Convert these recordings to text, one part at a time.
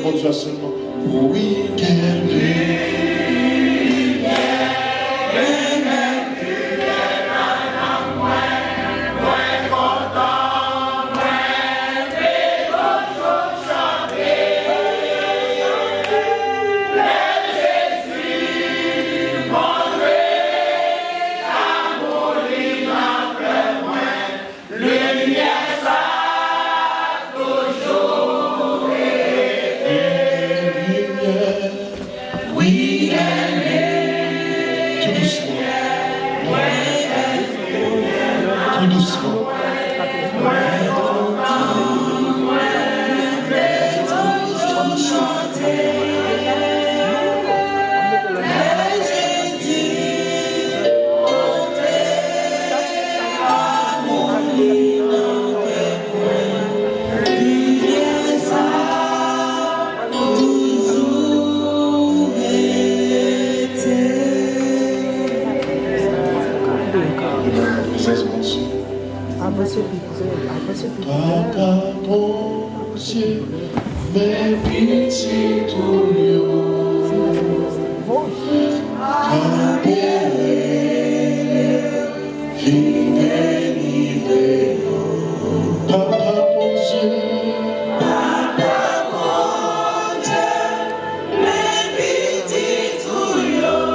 bon Dieu seulement. Oui, Papa, mon Dieu, mes petits toulions, Papa, mon Dieu, mes petits toulions,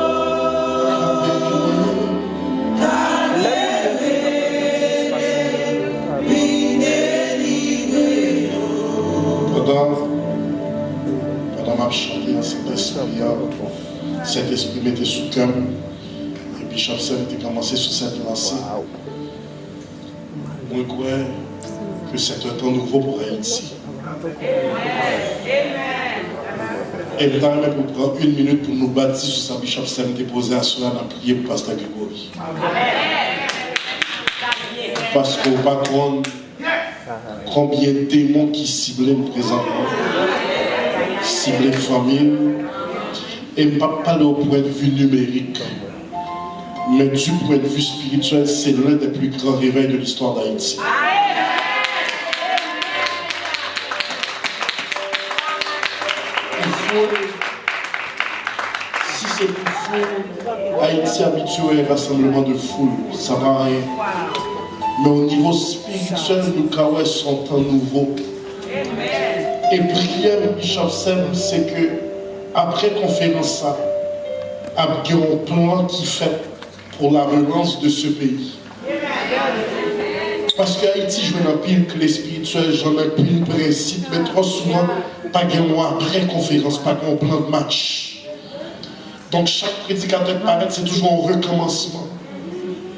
pendant ma chanté à cet esprit mettait sous cœur et Bishop Sam était commencé sur cette lancée. Moi, je crois que c'est un temps nouveau pour Haïti. Et nous allons prendre une minute pour nous bâtir sur ça. Bishop Sam déposé à cela dans prier pour Pasteur Grégory. Parce qu'on va prendre combien de démons qui ciblent présentement, ciblent famille, et pas parler au point de vue numérique, mais du point de vue spirituel, c'est l'un des plus grands réveils de l'histoire d'Haïti. Si c'est plus fou, Haïti habitué à un rassemblement de foule, ça ne va rien. Mais au niveau spirituel, nous avons son temps nouveau. Et prière, Bishop Sam, c'est que après conférence, il y a un plan qui fait pour la relance de ce pays. Parce qu'Haïti, je veux pile que les spirituels, j'en ai pile principe, mais trop souvent, pas de mois après conférence, pas de plan de match. Donc chaque prédicateur paraît, c'est toujours un recommencement.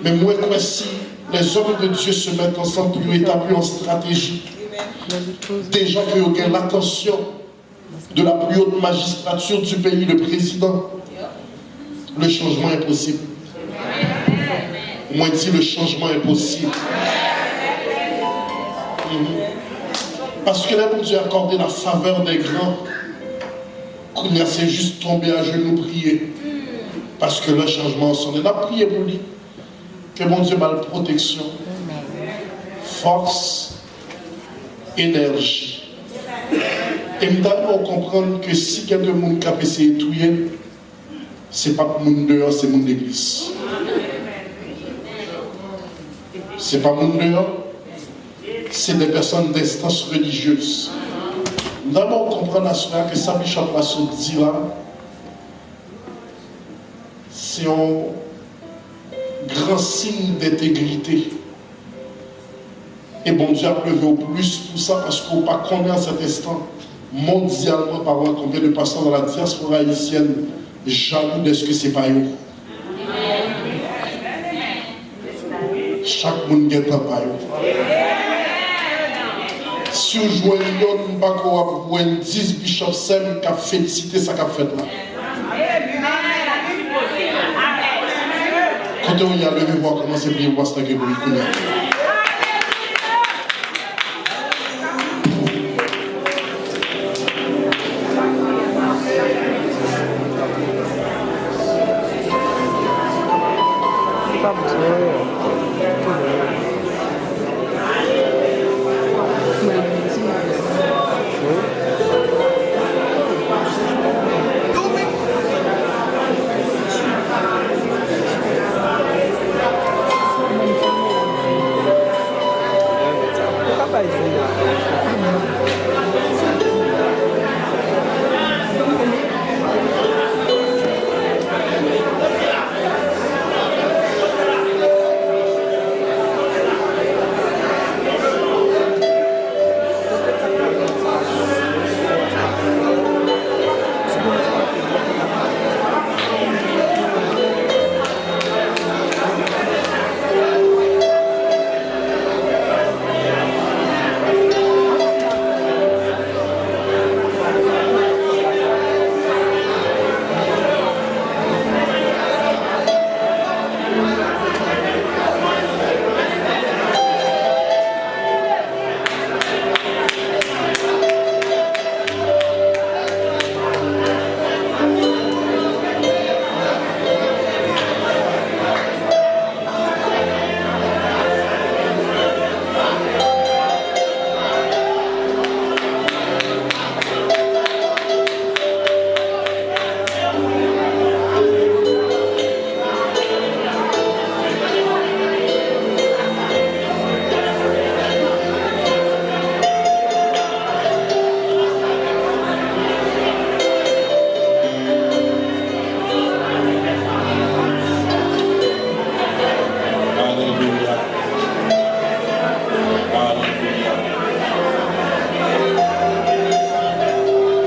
Mais moi, quoi si les hommes de Dieu se mettent ensemble pour établir une stratégie. Déjà que vous avez l'attention de la plus haute magistrature du pays, le président, le changement est possible. Moi, je dis le changement est possible. Parce que là, bon Dieu a accordé la faveur des grands. Qu'on a c'est juste tomber à genoux prier. Parce que le changement s'en est. On a prié pour lui. Que mon Dieu m'a la protection, force, énergie. Et nous devons comprendre que si quelqu'un de monde qui a essayé de tuer, ce n'est pas pour monde dehors, c'est monde d'église. Ce n'est pas monde dehors, c'est des personnes d'instances religieuses. Nous devons comprendre à cela que ça, Bishop Lasso dit là, c'est un grand signe d'intégrité. Et bon Dieu a pleuvé au plus pour ça parce qu'on ne connaît pas en cet instant, mondialement parlant, combien de pasteurs dans la diaspora haïtienne jaloux de ce que c'est pas eux. Chaque monde est un paillot. Si vous jouez un lion, vous ne pouvez pas 10 Bishop Sam qui a félicité ça qu'a fait là. Quand on y a levé, voir comment c'est bien Pasteur Grégory.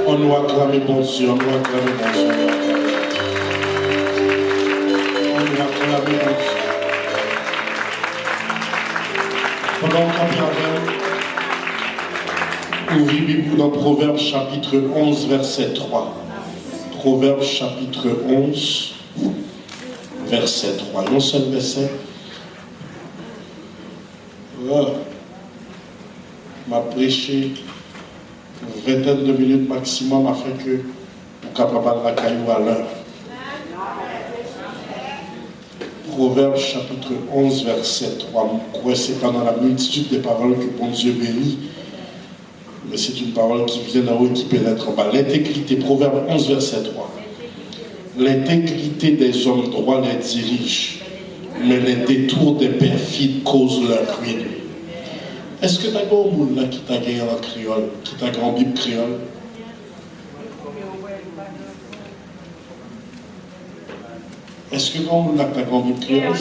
On nous acclame bon Dieu, on nous acclame bon Dieu. On nous acclame bon Dieu. Pendant qu'on parle, ouvrez Bible dans Proverbes chapitre 11, verset 3. Proverbes chapitre 11, verset 3. Un seul verset. M'a prêché une vingtaine de minutes maximum afin que vous capable la caillou à l'heure. Proverbes chapitre 11, verset 3. C'est pas dans la multitude des paroles que bon Dieu bénit, mais c'est une parole qui vient d'en haut et qui pénètre en bas. L'intégrité, Proverbes 11, verset 3. L'intégrité des hommes droits les dirige, mais les détours des perfides causent leur ruine. Est-ce que tu as un monde là qui t'a gagné en créole, qui t'a grand Bible créole? Est-ce que quand on a ta grand Bible créole?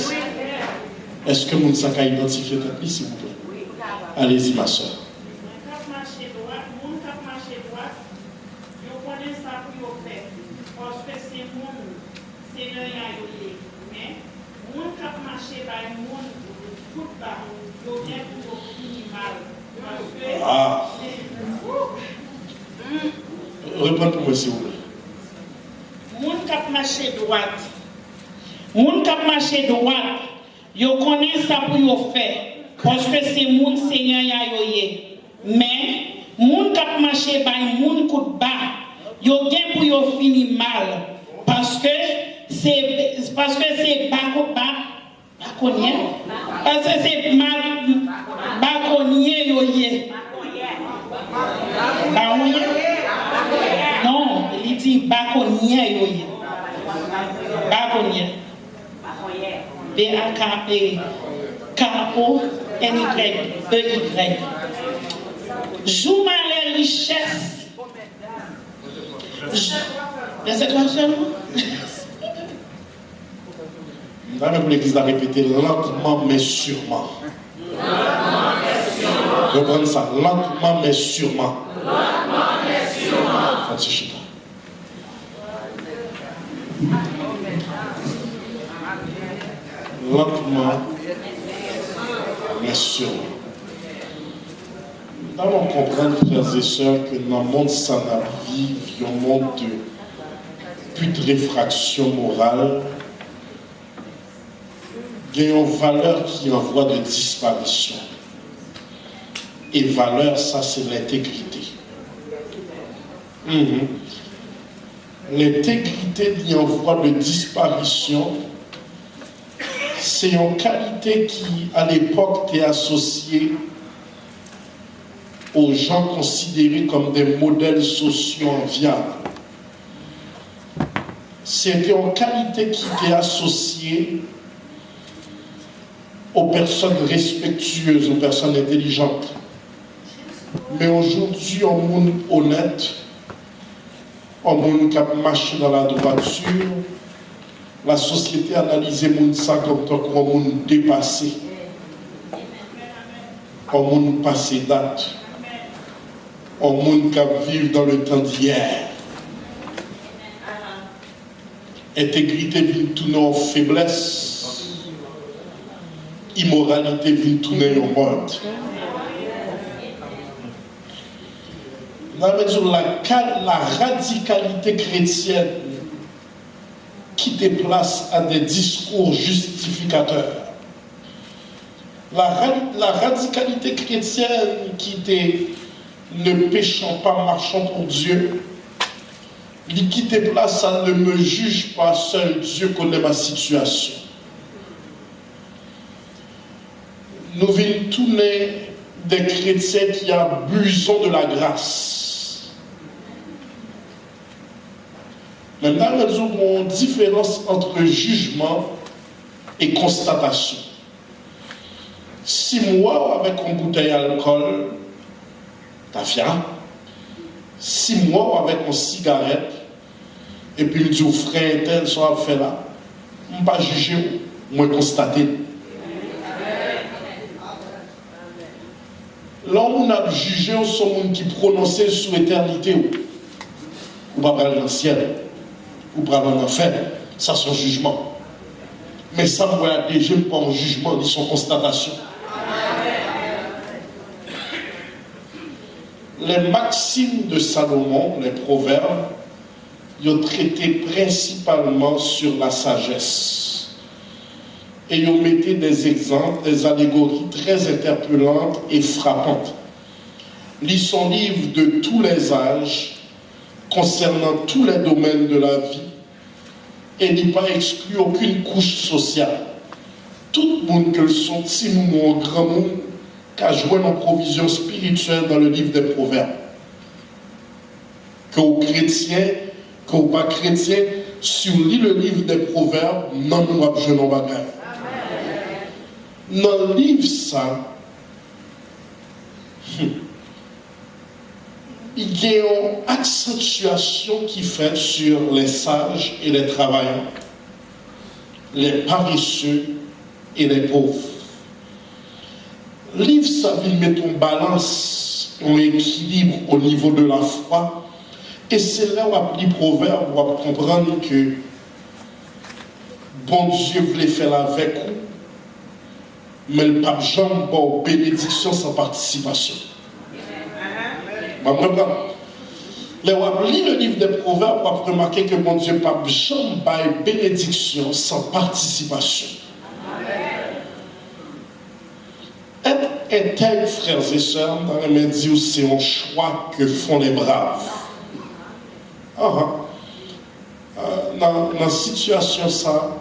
Est-ce que mon sac a identifié ta vie, s'il vous plaît? Allez-y, ma soeur. Ah. Reprends pour moi, s'il vous plaît. Moun kap marché droite. Moun kap marché droite. Yo connaît ça pour yo faire. Parce que c'est moun Seigneur ya yo ye. Mais moun kap marché bay moun kout bas. Yo gen pour yo fini mal. Parce que c'est baconnier. Parce que c'est mal baconnier yo ye. Non, il dit baconnier yo ye. Baconnier. B-A-K-O-N-Y-E-Y. Joue mal les richesses. C'est quoi seulement? Même pour l'église à répéter lentement mais sûrement. Reprendre ça, lentement mais sûrement. Francis. Lentement mais sûrement. Nous allons comprendre, frères et sœurs, que dans le monde sans la vie, il y a un monde de putréfaction morale. Il y a une valeur qui est en voie de disparition. Et valeur, ça, c'est l'intégrité. L'intégrité qui est en voie de disparition, c'est une qualité qui, à l'époque, était associée aux gens considérés comme des modèles sociaux enviables. C'était une qualité qui était associée aux personnes respectueuses, aux personnes intelligentes. Mais aujourd'hui, un monde honnête, un monde qui a marché dans la droiture, la société analyse le monde ça comme un monde dépassé, un monde passé date, un monde qui vit dans le temps d'hier. Intégrité vient tourner en faiblesse, immoralité vient tourner en mode. La radicalité chrétienne qui déplace à des discours justificateurs. La radicalité chrétienne qui était ne péchant pas, marchant pour Dieu, qui déplace à ne me juge pas, seul Dieu connaît ma situation. Nous venons tourner des chrétiens qui abusent de la grâce. Maintenant, nous avons une différence entre jugement et constatation. Si moi, avec une bouteille d'alcool, t'as fier. Si moi, avec une cigarette, et puis me dit, frère, tel soit fait là, je ne vais pas juger, je vais constater. Là où on a jugé, on sont gens qui prononçaient sur l'éternité. ou pas aller dans le ciel, ou pas aller en enfer. Ça, c'est un jugement. Mais ça, moi, déjà, pas un jugement, ils sont constatation. Les maximes de Salomon, les proverbes, ils ont traité principalement sur la sagesse. Et ils ont mis des exemples, des allégories très interpellantes et frappantes. Lis son livre de tous les âges, concernant tous les domaines de la vie, et n'y pas exclu aucune couche sociale. Tout le monde que le sont, si nous ou grand monde, qu'a joué nos provisions spirituelles dans le livre des proverbes. Que aux chrétiens, que aux pas chrétiens, si on lit le livre des proverbes, non nous avons joué nos bagages. Dans le livre, ça, il y a une accentuation qui fait sur les sages et les travailleurs, les paresseux et les pauvres. Le livre, ça vient mettre en balance, en équilibre au niveau de la foi. Et c'est là où on lit proverbe, où on comprendre que bon Dieu voulait faire avec vous, mais le pape Jean, bon, bénédiction sans participation. Là où on lit le livre des proverbes, on va remarquer que bon Dieu, pape Jean, baille bénédiction sans participation. Être intègre, frères et sœurs, dans les médias, c'est un choix que font les braves. Dans la situation, ça,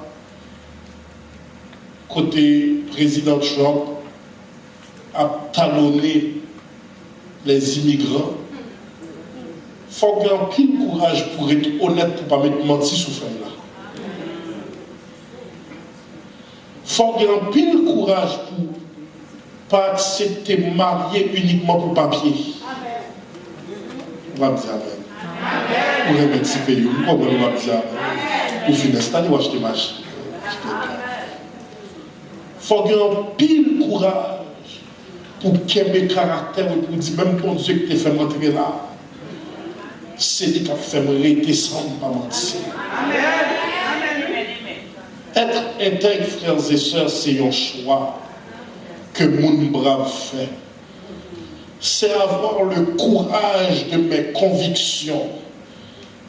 côté président Trump, a talonné les immigrants, il faut qu'il y ait un pile courage pour être honnête, pour ne pas mettre menti sous fin là. Il faut qu'il y ait un pile courage pour pas accepter marier uniquement pour papier. On va me dire amen. Pour remettre ce pays, on va me dire amen. Pour finir, c'est-à-dire où acheter machine. Il faut qu'il y ait un pile courage pour qu'il y ait un caractère et pour dire même bon Dieu que tu fait m'entrer là. C'est lui qui a fait me redescendre, pas mentir. Être intègre, frères et sœurs, c'est un choix que mon brave fait. C'est avoir le courage de mes convictions,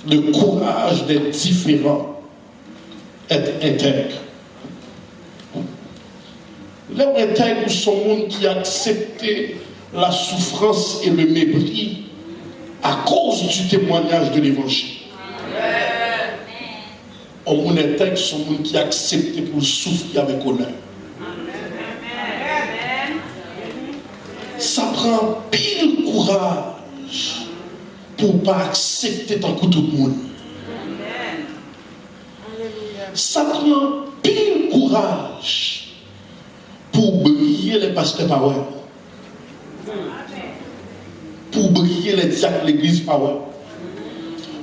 le courage d'être différent, être intègre. Les intègres sont monde qui a accepté la souffrance et le mépris à cause du témoignage de l'évangile. On monde intègre sont monde qui a accepté pour souffrir avec honneur. Ça prend pile courage pour ne pas accepter tant que tout le monde. Ça prend pile courage pour briller les pasteurs power. Pour briller les diacres de l'église power.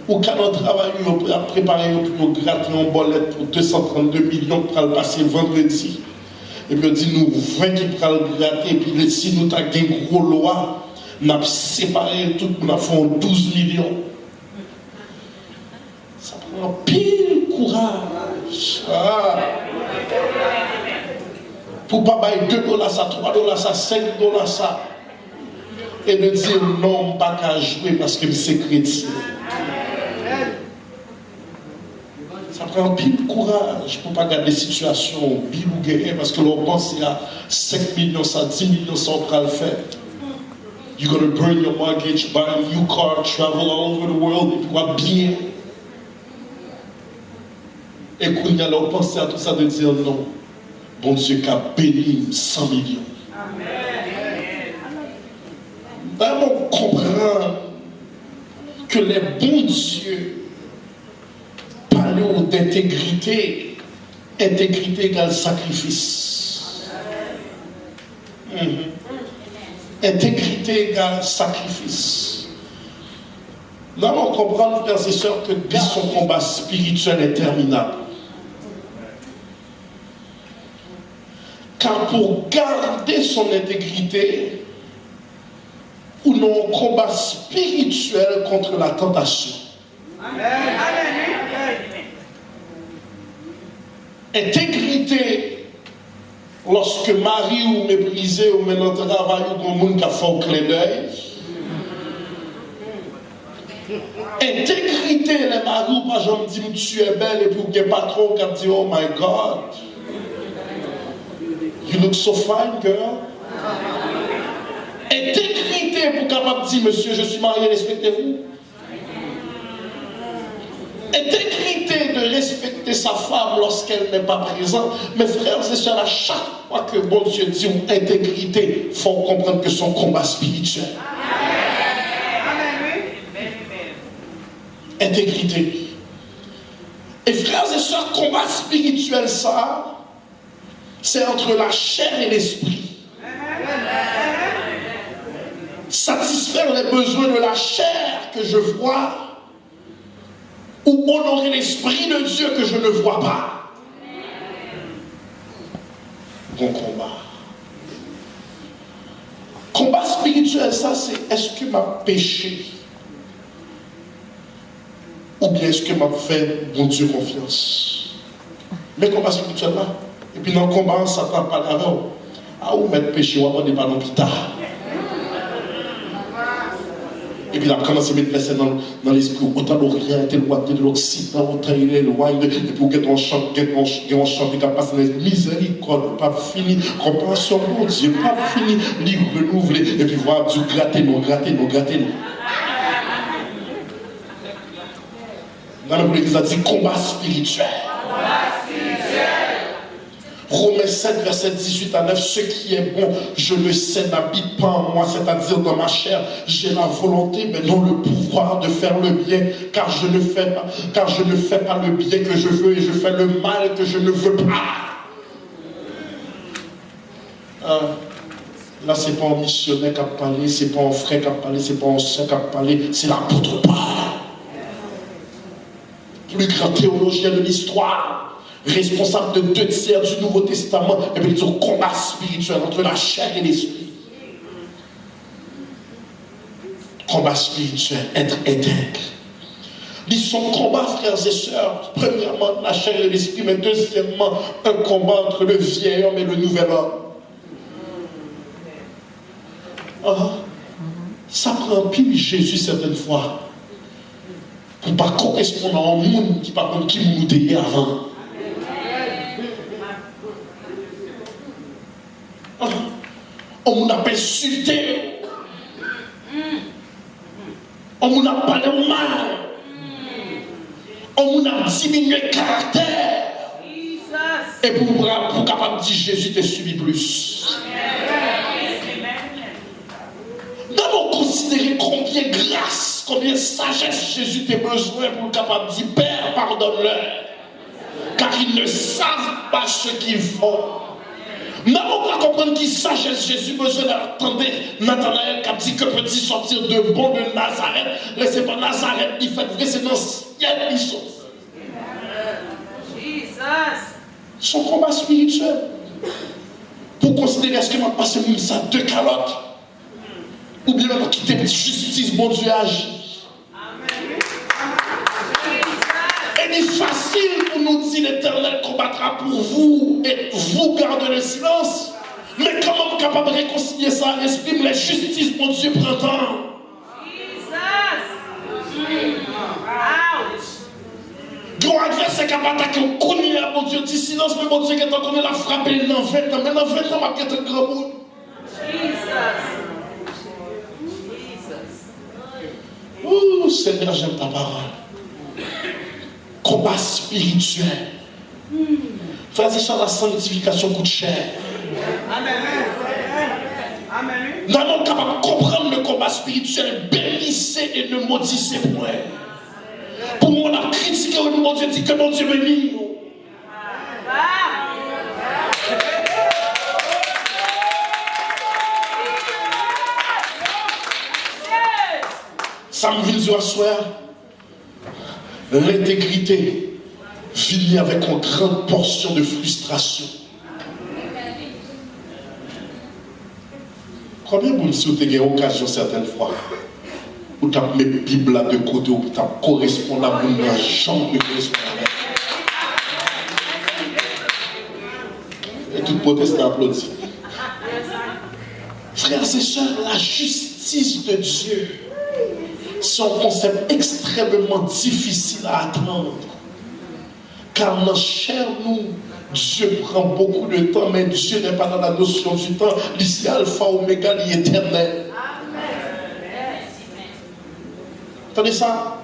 Ou quand on travaille, on a préparé pour gratter un bolette pour 232 millions pour le passer vendredi. Et puis on dit nous 20 qui prennent le gratter, et puis si nous avons une grosse loi, nous avons séparé tout, nous avons fait 12 millions. Ça prend pile courage. Pour ne pas payer $2, ça, $3, ça, $5, ça. Et de dire non, pas qu'à jouer parce que c'est chrétien. Ça prend pile courage pour ne pas garder des situations bilouguées parce que l'on pense à 5 millions, ça, 10 millions, ça, on va le faire. You're going to burn your mortgage, buy a new car, travel all over the world, et puis bien. Et quand on a pensé à tout ça, de dire non. Bon Dieu qui a béni 100 millions. D'abord, comprendre que les bons dieux parlent d'intégrité. Intégrité égale sacrifice. Intégrité égale sacrifice. D'abord, comprendre, frères et sœurs, que son combat spirituel est terminable. Car pour garder son intégrité, ou non combat spirituel contre la tentation. Intégrité, lorsque Marie ou méprisé ou maintenant travail ou comme monde qui a fait un clin d'œil. Intégrité, les maris ou pas, je me dis, tu es belle, et puis ou patron qui a dit, oh my God, you look so fine, girl. Intégrité pour capable dire, monsieur, je suis marié, respectez-vous. Intégrité de respecter sa femme lorsqu'elle n'est pas présente. Mes frères et sœurs, à chaque fois que bon Dieu dit intégrité, il faut comprendre que son combat spirituel. Intégrité. Et frères et sœurs, combat spirituel, ça, c'est entre la chair et l'esprit. Satisfaire les besoins de la chair que je vois, ou honorer l'esprit de Dieu que je ne vois pas. Bon combat. Combat spirituel, ça, c'est est-ce que m'a péché? Ou bien est-ce que m'a fait, bon Dieu, confiance? Mais combat spirituel là. Et puis dans le combat, Satan parle avec vous. Ah, ou mettre péché, ou avoir des ballons plus tard. Et puis, il a commencé à mettre verset dans l'esprit. Autant l'Orient, tel roi de l'Occident, autant il est loin. Et puis, on chante, on chante, il a passé les miséricorde, pas fini. Compassion, mon Dieu, pas fini. Livre renouvelé. Et puis, voir du gratter, nous. Dans l'Église, a dit combat spirituel. Romains 7, verset 18 à 9, ce qui est bon, je le sais, n'habite pas en moi, c'est-à-dire dans ma chair. J'ai la volonté, mais non le pouvoir de faire le bien, car je ne fais pas le bien que je veux et je fais le mal que je ne veux pas. Là, c'est pas un missionnaire qui a parlé, c'est pas un frère qui a parlé, c'est pas un soeur qui a parlé, c'est l'apôtre Paul. Plus grand théologien de l'histoire. Responsable de 2 tiers du Nouveau Testament, et puis du combat spirituel entre la chair et l'esprit. Combat spirituel, être intègre. Dit son combat, frères et sœurs, premièrement, la chair et l'esprit, mais deuxièmement, un combat entre le vieil homme et le nouvel homme. Ça prend pile Jésus certaines fois, pour ne pas correspondre à un monde qui par contre qui nous déguait avant. On m'a insulté. On m'a parlé au mal. On m'a diminué le caractère. Et pour capable de dire Jésus t'a subi plus. D'abord considérer combien grâce, combien sagesse Jésus t'a besoin pour capable de dire Père, pardonne-leur. Car ils ne savent pas ce qu'ils font. Mais on va comprendre qui sagesse Jésus besoin d'attendre Nathanaël qui a dit que peut-il sortir de bon de Nazareth. Laissez pas Nazareth, il fait vrai, c'est dans ciel chose. Son combat spirituel. Pour considérer est-ce que m'a passé ça 2 calottes. Ou bien m'a quitté justice, bon Dieu agit. Et il est facile pour nous dire l'Éternel combattra pour vous et vous gardez le silence. Mais comment capable de réconcilier ça à l'esprit, la justice, mon Dieu, prend temps. Gros adversaire qui a attaqué au connu, mon Dieu, dit silence, mais mon Dieu, qui est encore la frappé dans 20 ans. Mais dans 20 ans, ma quête est grand monde. Ouh, Seigneur, j'aime ta parole. Combat spirituel. Frères et sœurs, la sanctification coûte cher. Nous sommes capables de comprendre le combat spirituel, bénissez et ne maudissez point. Pour moi, on a critiqué, mon Dieu dit que mon Dieu bénit. Ça me vient de soir. L'intégrité finit avec une grande portion de frustration. Combien de vous avez eu l'occasion certaines fois ou tu as mis la Bible là de côté, ou tu as correspondant à la chambre de correspondant. Et tout protestant applaudit. Frères et sœurs, la justice de Dieu, c'est un concept extrêmement difficile à attendre. Car dans la chair, nous, Dieu prend beaucoup de temps, mais Dieu n'est pas dans la notion du temps. Ici, Alpha, Oméga, il est éternel. Entendez ça?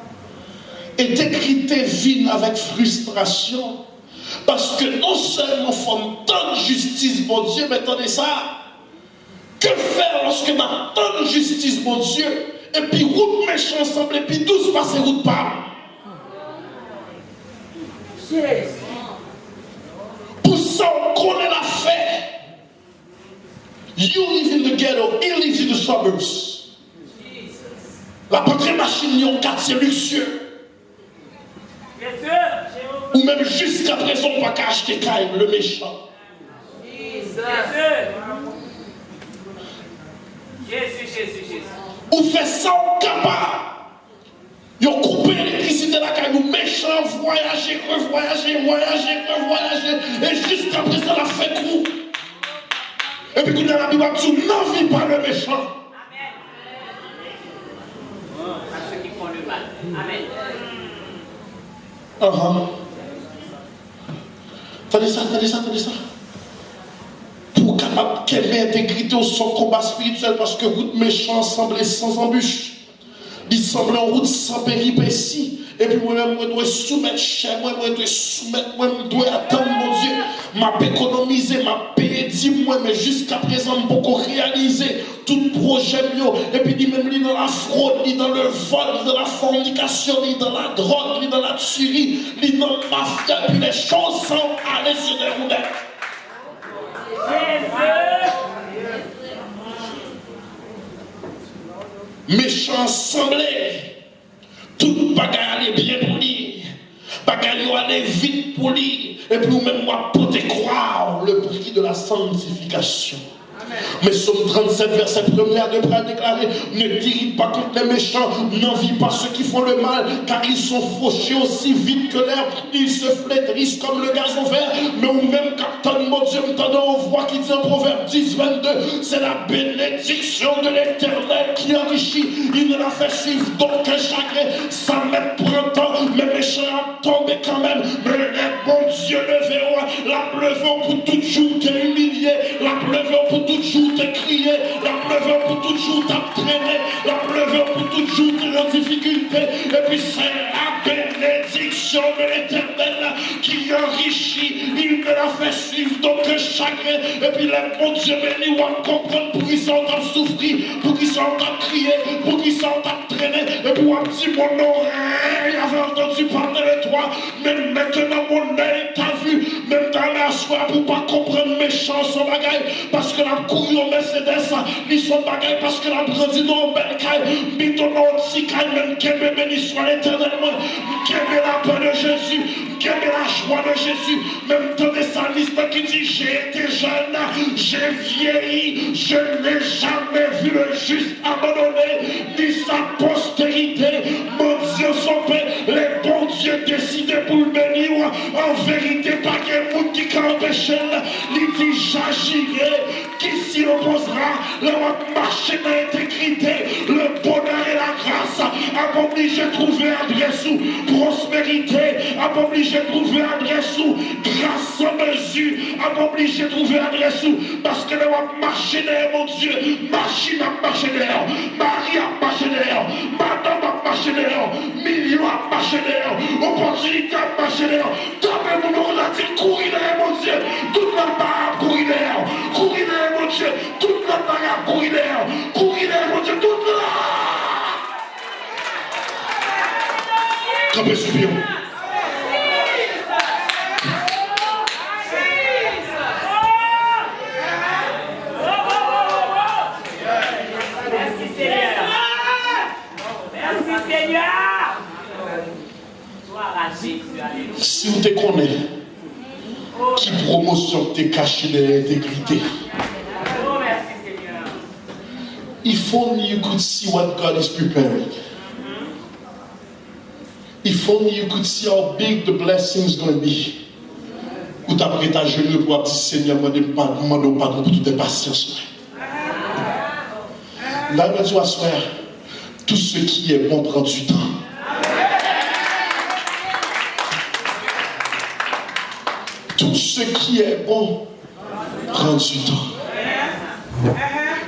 Et décriter vine avec frustration. Parce que non seulement faut tant de justice, mon Dieu, mais attendez ça. Que faire lorsque ma tant de justice, mon Dieu, et puis route méchant ensemble, et puis tous passer route par. Pour ça, on connaît l'affaire. You live in the ghetto, he lives in the suburbs. La patrie machine, yon quartier luxueux. Ou même jusqu'à présent, on ne va pas acheter Kaïm, le méchant. Jésus. Ou fait ça au capable. Ils ont coupé l'électricité de la caille, nous méchants, voyager, revoyager, et jusqu'à présent, la fait coup. Et puis, quand la Bible dit, n'envie pas le méchant. Amen. À ceux qui font le mal. Amen. Attendez ça. Pour capable qu'aimer intégrité au son combat spirituel, parce que route méchant semblait sans embûche. Il semblait en route sans péripéties. Et puis moi-même, je dois soumettre chez moi, je dois attendre mon Dieu. M'a économisé, m'a payé 10 mois, mais jusqu'à présent, je ne peux pas réaliser tout projet mieux. Et puis il même dans la fraude, ni dans le vol, ni dans la fornication, ni dans la drogue, ni dans la tuerie, ni dans la mafia. Et puis les choses sont allées sur des roulettes. Méchant semblé, tout bagaille allait bien pour lui, bagaille allait vite pour lui, et puis même moi pour te croire le prix de la sanctification. Mais Psaume 37, verset 1er, de près déclaré, ne t'irrite pas contre les méchants, n'envie pas ceux qui font le mal, car ils sont fauchés aussi vite que l'herbe, ils se flétrissent comme le gazon vert, mais ou même quand mon Dieu me tendant, on voit qu'il dit en Proverbe 10, 22, c'est la bénédiction de l'Éternel qui enrichit, il ne la fait suivre d'aucun chagrin, ça met printemps, les méchants tombent quand même, mais les bons Dieu le verront, la pleuveur pour tout jour t'es humilié, la pleuveur pour tout jour te crier, la pleuveur pour tout jour t'entraîner, la pleuveur pour tout jour te en difficulté, et puis c'est la bénédiction de l'Éternel qui enrichit, il me la fait suivre d'aucun chagrin, et puis les bons Dieu bénis vont comprendre pour qu'ils sont en train de souffrir, pour qu'ils sont en train de crier, pour qu'ils sont en train de traîner, et puis on dit mon oreille avait entendu parler de toi, mais maintenant mon œil t'a vu, même dans la soirée pour pas comprendre méchant son bagaille, parce que la couru au Mercedes, ils sont bagaille parce que la grandi dans un bel caille, mais ton petit caille, même qu'elle béni soit l'éternellement, qu'elle la paix de Jésus, qu'elle la joie de Jésus, même dans des salmistes qui dit j'ai été jeune, j'ai vieilli, je n'ai jamais vu le juste abandonné, ni sa postérité, mon Dieu son Père, les bons dieux décidés pour le bénir, en vérité, pas qu'un monde qui peut empêcher, il dit j'agirai, qui s'y opposera, là on marcher dans l'intégrité, le bonheur et la grâce, à m'obliger de trouver adresse ou prospérité, à m'obliger de trouver adresse ou grâce sans mesure, à m'obliger de trouver adresse ou parce que là on marcher dans mon Dieu, machine à marcher dehors, Marie à marcher dehors, madame à marcher dehors, millions à marcher dehors, opportunité à marcher dehors, tapez mon nom là, dit courir derrière mon Dieu, toute la barre à courir derrière, mon Dieu, toute la barre à courir derrière, mon Dieu, toute la... Comme espion. Si vous te connaissez, qui promotion te caché de l'intégrité. If only you could see what God is preparing. If only you could see how big the blessings going to be. Ou t'as prêt à genoux pour dire Seigneur, demande pardon pour toute impatience. Là, je dois faire tout ce qui est bon prend du temps. Tout ce qui est bon prend du temps.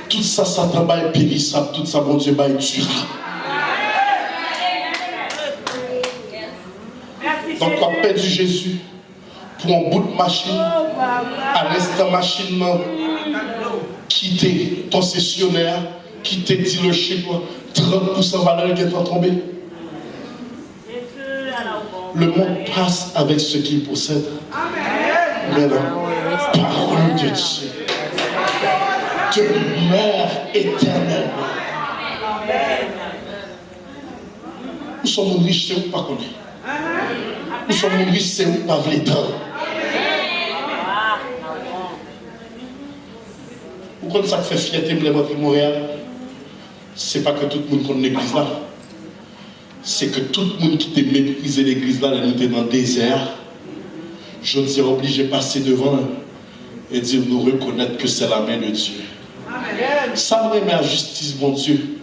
Tout ça, Satan va être périssable. Tout ça, bon Dieu, va être durable. Donc, on a perdu Jésus pour un bout de machine. À l'instant, machine, quitter concessionnaire, quitter dealership, 30% valeur qui est en tombée. Le monde passe avec ce qu'il possède. Mais la parole de Dieu demeure éternellement. Nous sommes riches, c'est où pas connaître. Nous sommes riches, c'est où pas l'étendre. Pourquoi ça fait fierté de votre Montréal? C'est pas que tout le monde connaît l'église là. C'est que tout le monde qui t'a méprisé l'église là, nous était dans le désert. Je dis obligé de passer devant et dire nous reconnaître que c'est la main de Dieu. Amen. Ça me remet à justice, mon Dieu.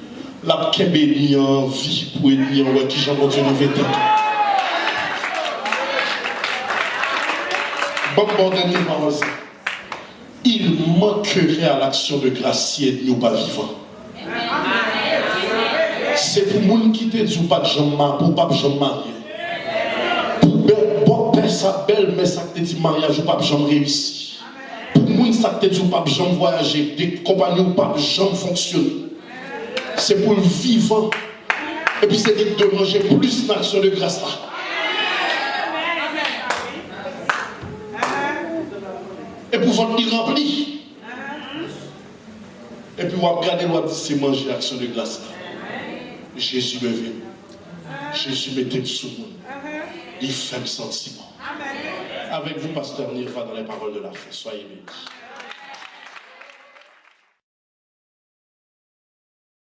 La béni en vie pour ennemi en qui j'en mon Dieu nous fait bon dernier parole. Il manquerait à l'action de grâce si nous pas vivants. C'est pour les gens qui te disent pas de jambes pour pas de jambes mariées. Pour père sa belle mais ça te dit mariage ou pas de jambes réussi. Pour les gens ça te dit pas de jambes voyager, des compagnies ou pas de jambes fonctionner. C'est pour le vivant. Et puis c'est de manger plus d'action de grâce là. Et pour votre vie rempli. Et puis vous regardez l'autre c'est manger action de grâce là. Jésus me vient. Jésus m'était sous moi. Il fait le sentiment. Avec vous, pasteur Nirva, dans les paroles de la foi. Soyez bénis.